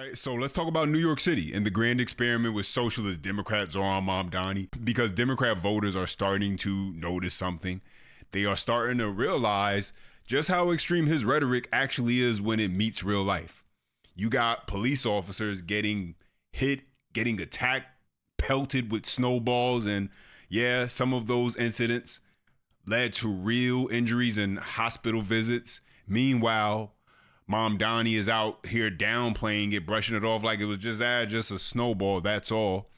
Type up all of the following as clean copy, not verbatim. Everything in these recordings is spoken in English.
right, so let's talk about New York City and the grand experiment with socialist Democrat Zoran Mamdani, because Democrat voters are starting to notice something. They are starting to realize just how extreme his rhetoric actually is when it meets real life. You got police officers getting hit, getting attacked, pelted with snowballs, and yeah, some of those incidents led to real injuries and hospital visits. Meanwhile, Mamdani is out here downplaying it, brushing it off like it was just a snowball, that's all.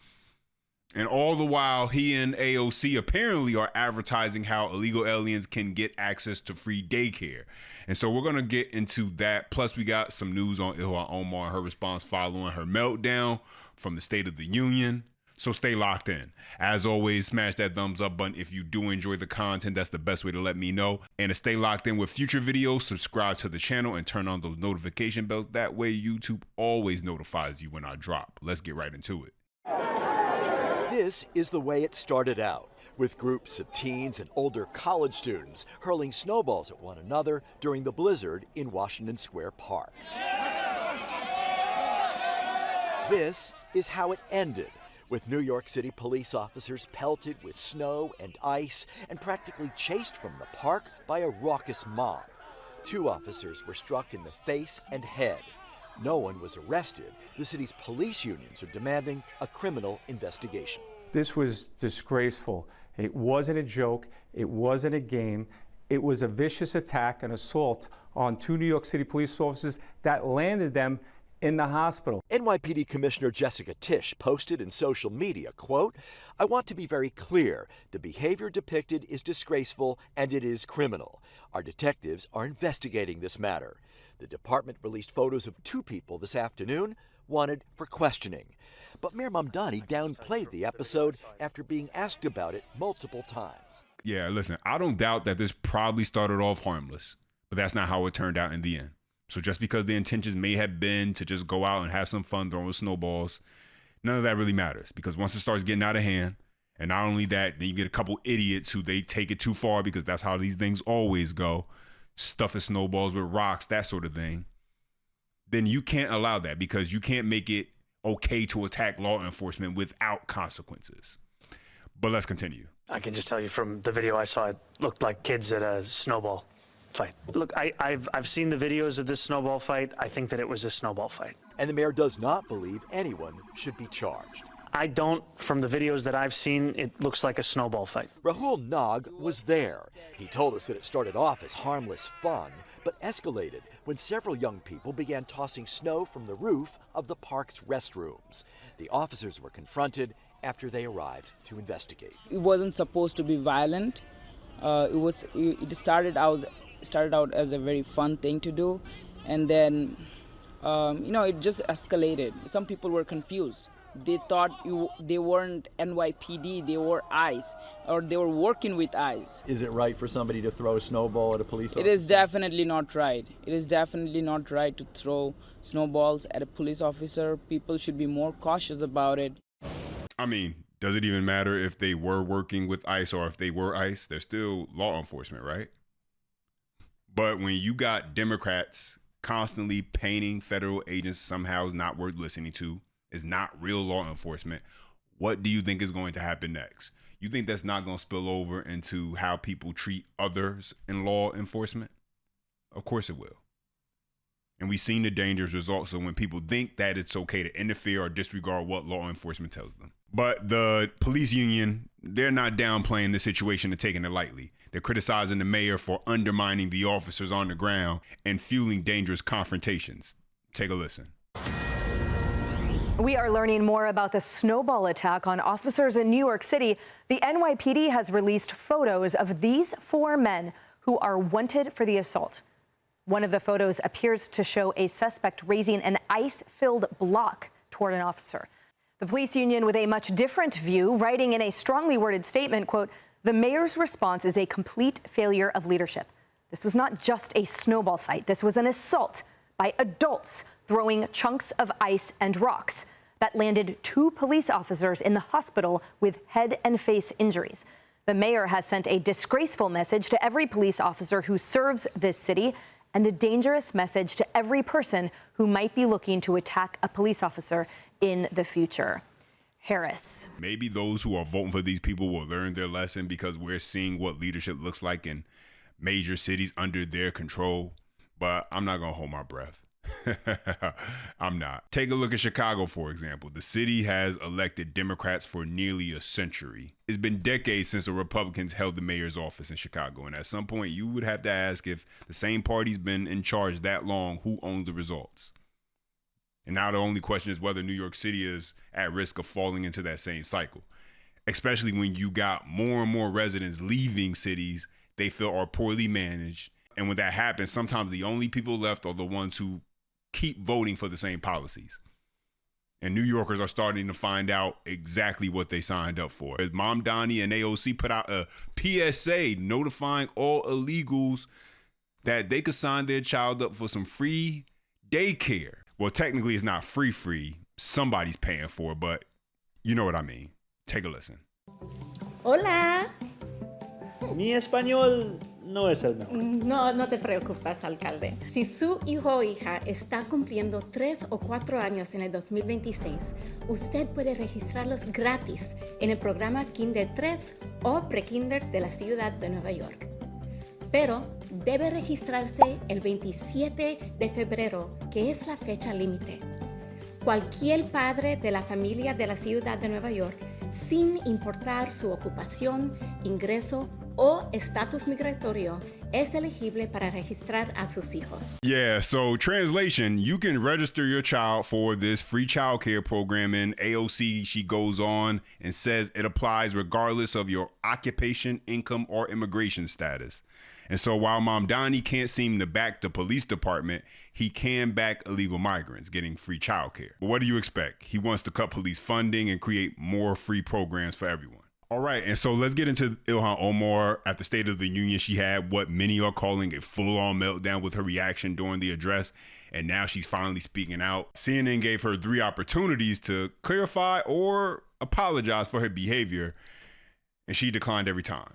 And all the while, he and AOC apparently are advertising how illegal aliens can get access to free daycare. And so we're going to get into that. Plus, we got some news on Ilhan Omar and her response following her meltdown from the State of the Union. So stay locked in. As always, smash that thumbs up button if you do enjoy the content. That's the best way to let me know. And to stay locked in with future videos, subscribe to the channel and turn on those notification bells. That way YouTube always notifies you when I drop. Let's get right into it. This is the way it started out, with groups of teens and older college students hurling snowballs at one another during the blizzard in Washington Square Park. This is how it ended, with New York City police officers pelted with snow and ice and practically chased from the park by a raucous mob. 2 officers were struck in the face and head. No one was arrested. The city's police unions are demanding a criminal investigation. This was disgraceful. It wasn't a joke. It wasn't a game. It was a vicious attack, an assault on 2 New York City police officers that landed them in the hospital. NYPD Commissioner Jessica Tisch posted in social media, quote, "I want to be very clear. The behavior depicted is disgraceful and it is criminal. Our detectives are investigating this matter." The department released photos of 2 people this afternoon wanted for questioning. But Mayor Mamdani downplayed the episode after being asked about it multiple times. Yeah, listen, I don't doubt that this probably started off harmless, but that's not how it turned out in the end. So just because the intentions may have been to just go out and have some fun throwing snowballs, none of that really matters, because once it starts getting out of hand, and not only that, then you get a couple idiots who they take it too far, because that's how these things always go, stuffing snowballs with rocks, that sort of thing, then you can't allow that, because you can't make it okay to attack law enforcement without consequences. But let's continue. I can just tell you from the video I saw, it looked like kids at a snowball fight. Look, I've seen the videos of this snowball fight. I think that it was a snowball fight. And the mayor does not believe anyone should be charged. I don't, from the videos that I've seen, it looks like a snowball fight. Rahul Nag was there. He told us that it started off as harmless fun, but escalated when several young people began tossing snow from the roof of the park's restrooms. The officers were confronted after they arrived to investigate. It wasn't supposed to be violent. It started out as a very fun thing to do, and then it just escalated. Some people were confused. They thought they weren't NYPD, they were ICE, or they were working with ICE. Is it right for somebody to throw a snowball at a police officer? It is definitely not right. It is definitely not right to throw snowballs at a police officer. People should be more cautious about it. I mean, does it even matter if they were working with ICE or if they were ICE? They're still law enforcement, right? But when you got Democrats constantly painting federal agents somehow is not worth listening to, is not real law enforcement, what do you think is going to happen next? You think that's not going to spill over into how people treat others in law enforcement? Of course it will. And we've seen the dangerous results of when people think that it's okay to interfere or disregard what law enforcement tells them. But the police union, they're not downplaying the situation and taking it lightly. They're criticizing the mayor for undermining the officers on the ground and fueling dangerous confrontations. Take a listen. We are learning more about the snowball attack on officers in New York City. The NYPD has released photos of these 4 men who are wanted for the assault. One of the photos appears to show a suspect raising an ice-filled block toward an officer. The police union, with a much different view, writing in a strongly worded statement, quote, "The mayor's response is a complete failure of leadership. This was not just a snowball fight. This was an assault by adults throwing chunks of ice and rocks that landed 2 police officers in the hospital with head and face injuries. The mayor has sent a disgraceful message to every police officer who serves this city, and a dangerous message to every person who might be looking to attack a police officer in the future. Harris. Maybe those who are voting for these people will learn their lesson, because we're seeing what leadership looks like in major cities under their control. But I'm not going to hold my breath. I'm not. Take a look at Chicago, for example. The city has elected Democrats for nearly a century. It's been decades since the Republicans held the mayor's office in Chicago. And at some point, you would have to ask, if the same party's been in charge that long, who owns the results? And now the only question is whether New York City is at risk of falling into that same cycle, especially when you got more and more residents leaving cities they feel are poorly managed. And when that happens, sometimes the only people left are the ones who keep voting for the same policies. And New Yorkers are starting to find out exactly what they signed up for. Mamdani and AOC put out a PSA notifying all illegals that they could sign their child up for some free daycare. Well, technically it's not free. Somebody's paying for it, but you know what I mean. Take a listen. Hola. Mi español no es el mejor. No te preocupes, alcalde. Si su hijo o hija está cumpliendo 3 o 4 años en el 2026, usted puede registrarlos gratis en el programa Kinder 3 o Pre-Kinder de la ciudad de Nueva York. Pero debe registrarse el 27 de febrero, que es la fecha límite. Cualquier padre de la familia de la ciudad de Nueva York, sin importar su ocupación, ingreso o estatus migratorio, es elegible para registrar a sus hijos. Yeah, so translation, you can register your child for this free childcare program. In AOC, she goes on and says it applies regardless of your occupation, income, or immigration status. And so while Mamdani can't seem to back the police department, he can back illegal migrants getting free childcare. But what do you expect? He wants to cut police funding and create more free programs for everyone. All right, and so let's get into Ilhan Omar. At the State of the Union, she had what many are calling a full-on meltdown with her reaction during the address, and now she's finally speaking out. CNN gave her 3 opportunities to clarify or apologize for her behavior, and she declined every time.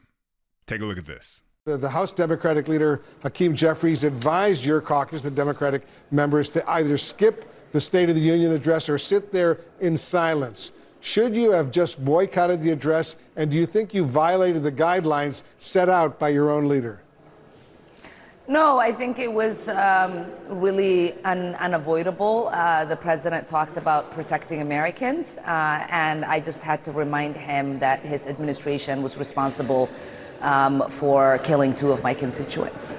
Take a look at this. The House Democratic leader, Hakeem Jeffries, advised your caucus, the Democratic members, to either skip the State of the Union address or sit there in silence. Should you have just boycotted the address, and do you think you violated the guidelines set out by your own leader? No, I think it was really unavoidable. The president talked about protecting Americans, and I just had to remind him that his administration was responsible for killing 2 of my constituents.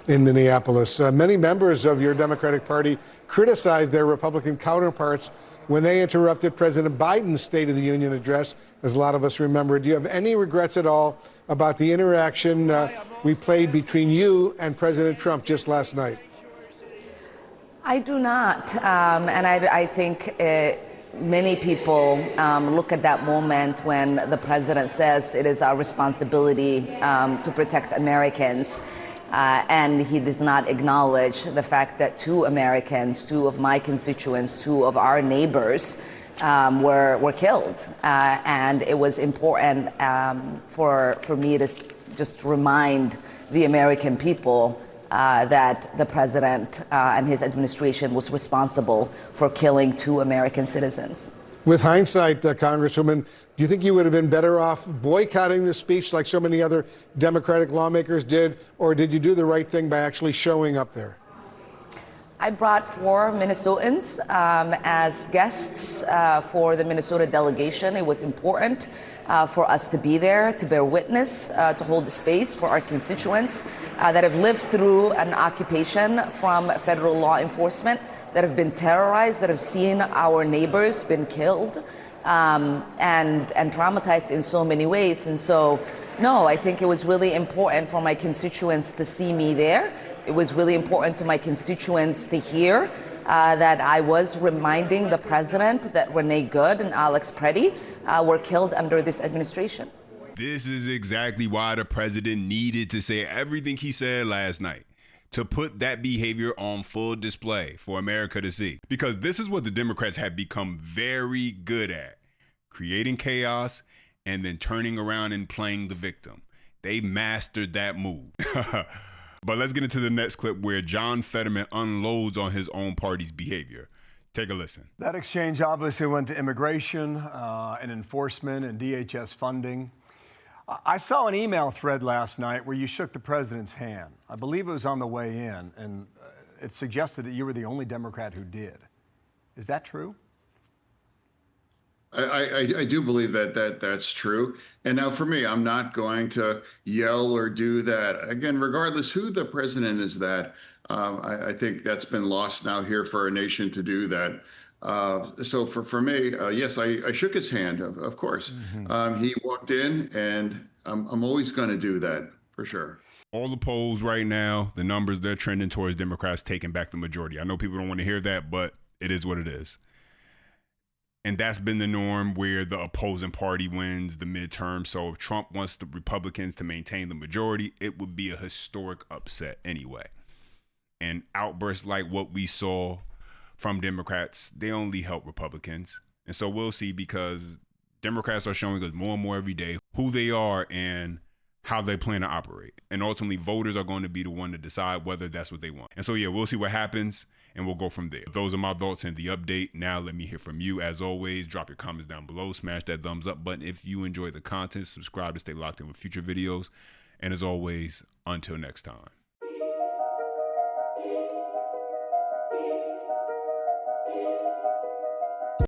In Minneapolis, many members of your Democratic Party criticized their Republican counterparts when they interrupted President Biden's State of the Union address, as a lot of us remember. Do you have any regrets at all about the interaction we played between you and President Trump just last night? I do not, and I think many people look at that moment when the president says it is our responsibility to protect Americans, and he does not acknowledge the fact that 2 Americans, 2 of my constituents, 2 of our neighbors were killed. And it was important for me to just remind the American people that the president and his administration was responsible for killing 2 American citizens. With hindsight, Congresswoman, do you think you would have been better off boycotting the speech like so many other Democratic lawmakers did, or did you do the right thing by actually showing up there? I brought 4 Minnesotans as guests for the Minnesota delegation. It was important for us to be there, to bear witness, to hold the space for our constituents that have lived through an occupation from federal law enforcement, that have been terrorized, that have seen our neighbors been killed and traumatized in so many ways. And so, no, I think it was really important for my constituents to see me there. It was really important to my constituents to hear that I was reminding the president that Renee Good and Alex Preddy were killed under this administration. This is exactly why the president needed to say everything he said last night, to put that behavior on full display for America to see. Because this is what the Democrats have become very good at: creating chaos and then turning around and playing the victim. They mastered that move. But let's get into the next clip where John Fetterman unloads on his own party's behavior. Take a listen. That exchange obviously went to immigration and enforcement and DHS funding. I saw an email thread last night where you shook the president's hand. I believe it was on the way in, and it suggested that you were the only Democrat who did. Is that true? I do believe that's true. And now for me, I'm not going to yell or do that. Again, regardless who the president is, I think that's been lost now here for our nation to do that. So for me, yes, I shook his hand, of course. Mm-hmm. He walked in, and I'm always going to do that for sure. All the polls right now, the numbers, they're trending towards Democrats taking back the majority. I know people don't want to hear that, but it is what it is. And that's been the norm where the opposing party wins the midterm. So if Trump wants the Republicans to maintain the majority, it would be a historic upset anyway. And outbursts like what we saw from Democrats, they only help Republicans. And so we'll see, because Democrats are showing us more and more every day who they are and how they plan to operate. And ultimately, voters are going to be the one to decide whether that's what they want. And so, yeah, we'll see what happens, and we'll go from there. Those are my thoughts in the update. Now, let me hear from you. As always, drop your comments down below. Smash that thumbs up button if you enjoy the content. Subscribe to stay locked in with future videos. And as always, until next time.